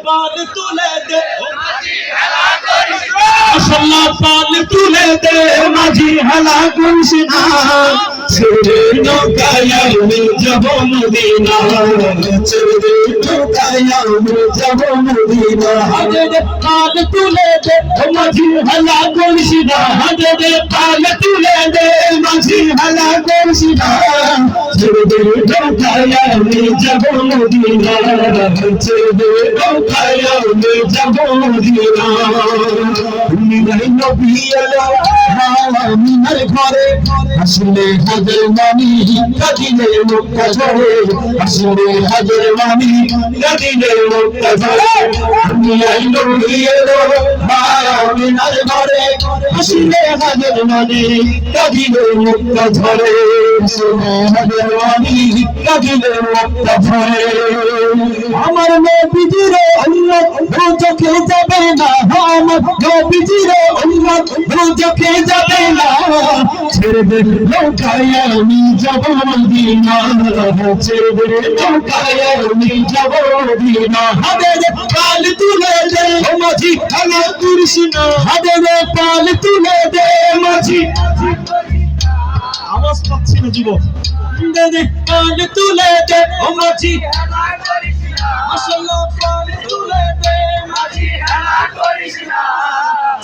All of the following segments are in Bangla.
পাল তুলে দে মাশাআল্লাহ পাল তুলে দে মাঝি হেলা করিস না ছেড়ে নৌকায় আমি যাব মদিনা ছেড়ে নৌকায় আমি যাব মদিনা হাজরে পাল তুলে দে মাঝি হেলা করিস না হাজরে পাল তুলে দে মাঝি হেলা করিস না ছেড়ে নৌকায় আমি যাব মদিনা ছেড়ে নৌকায় আমি যাব মদিনা মিলাই নবী এলো আমিনার ঘরে আসলে হাজর মামি কাঁদিলে মুক্তা ঝরে আসলে হাজর মামি কাঁদিলে মুক্তা ঝরে মিলাই নবী এলো আমিনার ঘরে আসলে হাজর মামি কাঁদিলে মুক্তা ঝরে আসলে হাজর মামি কাঁদিলে মুক্তা ঝরে আমার নবীজির উম্মত চোখে যাবে না আমার নবীজির উম্মত চোখে যাবে না ছেড়ে দে নৌকায় আমি যাব মদিনা ছেড়ে দে নৌকায় আমি যাব মদিনা হাজরে পাল তুলে দে মাঝি হেলা করিস না হাজরে পাল তুলে দে মাঝি আওয়াজ পাচ্ছি না যুবক পাল তুলে দে মাঝি হেলা করিস না মাশাআল্লাহ পাল তুলে দে মাঝি হেলা করিস না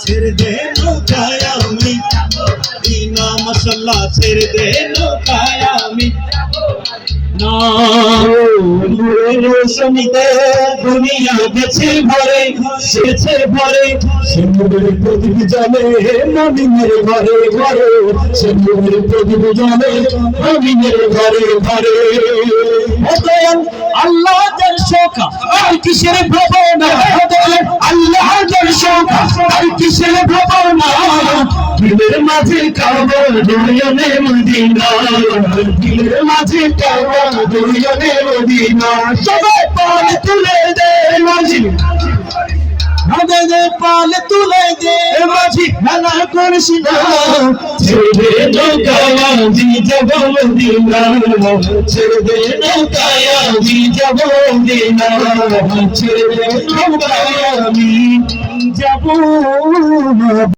ছেড়ে দে নৌকায় আমি যাব মদিনা মাশাআল্লাহ ছেড়ে দে নৌকায় আমি যাব মদিনা রোশনীতে দুনিয়া গেছে ভরে সেছে ভরে সিন্ধুর প্রদীপ জ্বলে মুমিনের ঘরে ঘরে সিন্ধুর প্রদীপ জ্বলে মুমিনের ঘরে ঘরে দয়াল আল্লাহ যার শোকা আর কিসের ভাবনা দয়াল আল্লাহ যার শোকা আর কিসের ভাবনা দিলের মাঝে কাবা দুনিয়াতে মদিনা দিলের মাঝে কাবা দুনিয়াতে মদিনা সবাই পাল তুলে দে মাঝি হাজরে পাল তুলে দে মাঝি হেলা করিস না ছেড়ে নৌকায় আমি যাব মদিনা ছেড়ে দে নৌকায় আমি যাব মদিনা ছেড়ে নৌকায় আমি যাব